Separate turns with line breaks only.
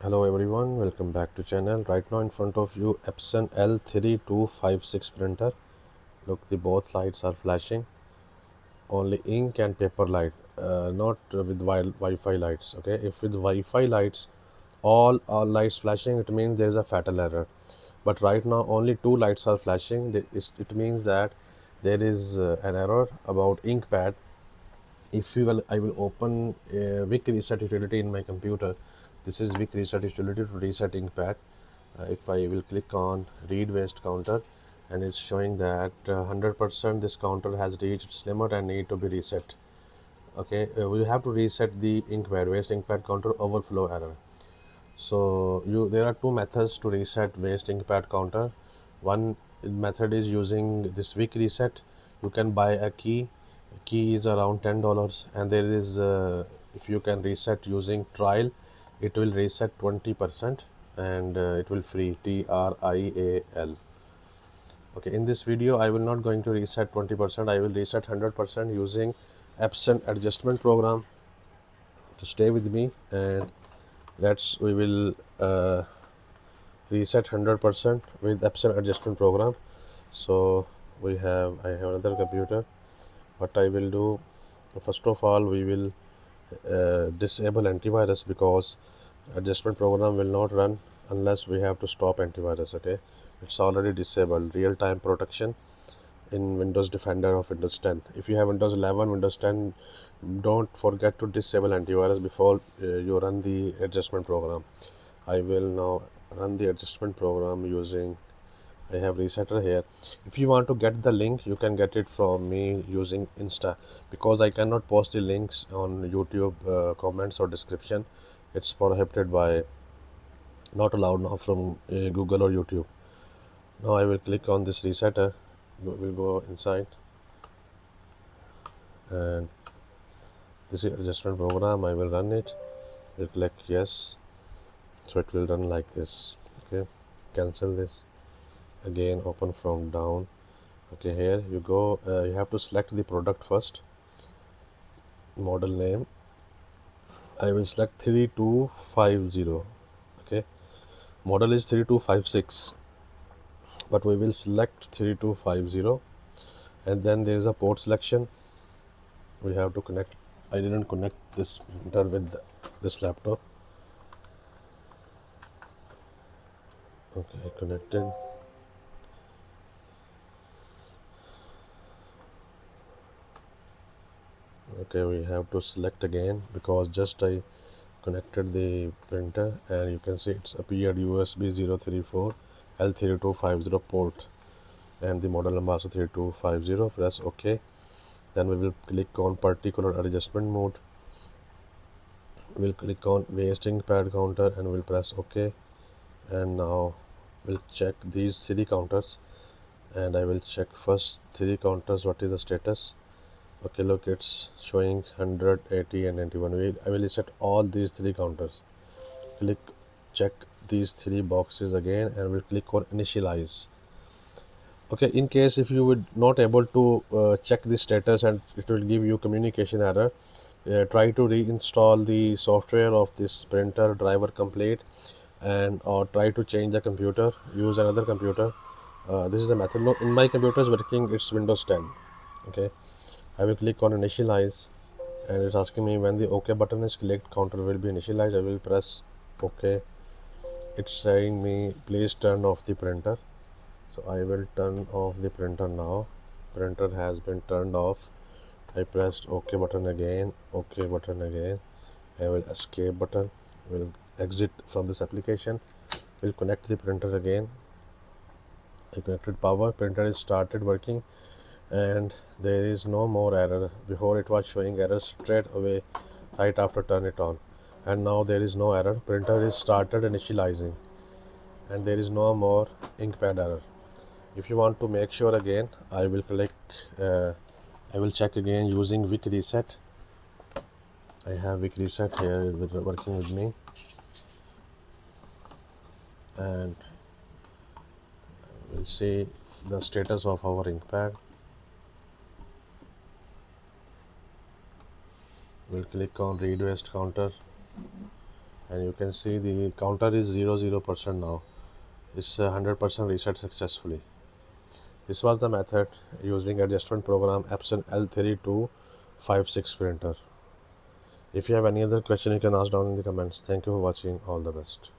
Hello everyone, welcome back to channel. Right now in front of you Epson L3256 printer. Look, the both lights are flashing. Only ink and paper light, not with Wi-Fi lights. Okay, if with Wi-Fi lights all lights flashing, it means there is a fatal error. But right now only two lights are flashing. It means that there is an error about ink pad. If you will, I will open a Wick reset utility in my computer. This is Wick reset utility to reset ink pad. If I will click on read waste counter, and it's showing that 100% this counter has reached its limit and need to be reset. Okay, we have to reset the ink pad waste ink pad counter overflow error. So there are two methods to reset waste ink pad counter. One method is using this Wick reset. You can buy a key. Key is around $10, and there is if you can reset using trial, it will reset 20%, and it will free TRIAL. Okay, in this video I will not going to reset 20%. I will reset 100% using Epson adjustment program. To stay with me, and we will reset 100% with Epson adjustment program. So I have another computer. What I will do, first of all, we will disable antivirus, because adjustment program will not run unless we have to stop antivirus. Okay, it's already disabled real-time protection in Windows Defender of Windows 10. If you have Windows 11, Windows 10, don't forget to disable antivirus before you run the adjustment program. I will now run the adjustment program using, I have resetter here. If you want to get the link, you can get it from me using Insta, because I cannot post the links on YouTube comments or description. It's prohibited by, not allowed now from Google or YouTube. Now I will click on this resetter. We'll go inside, and this is adjustment program. I will run it. We'll click yes, so it will run like this. Okay, cancel this. Again, open from down. Okay, here you go. You have to select the product first. Model name, I will select 3250. Okay, model is 3256, but we will select 3250. And then there is a port selection. We have to connect. I didn't connect this printer with this laptop. Okay, connected. Okay, we have to select again, because just I connected the printer, and you can see it's appeared USB 034 L3250 port, and the model number also 3250. Press OK. Then we will click on particular adjustment mode. We'll click on waste ink pad counter, and we'll press OK. And now we'll check these three counters, and I will check first three counters what is the status. Okay, look, it's showing 100, 80 and 91. I will reset all these three counters. Click check these three boxes again, and we'll click on initialize. Okay, in case if you would not able to check the status and it will give you communication error, try to reinstall the software of this printer driver complete, and or try to change the computer, use another computer. This is the method. No, in my computer is working, it's Windows 10. Okay, I will click on initialize, and it's asking me when the OK button is clicked, counter will be initialized. I will press OK. It's saying me please turn off the printer. So I will turn off the printer now. Printer has been turned off. I pressed OK button again, OK button again. I will escape button. Will exit from this application. Will connect the printer again. I connected power. Printer is started working, and there is no more error. Before it was showing error straight away right after turn it on, and now there is no error. Printer is started initializing, and there is no more ink pad error. If you want to make sure again, I will click I will check again using Wick reset. I have Wick reset here working with me, and we'll see the status of our ink pad. We'll click on read waste counter. and you can see the counter is 00% now. It's 100% reset successfully. This was the method using adjustment program Epson L3256 printer. If you have any other question, you can ask down in the comments. Thank you for watching. All the best.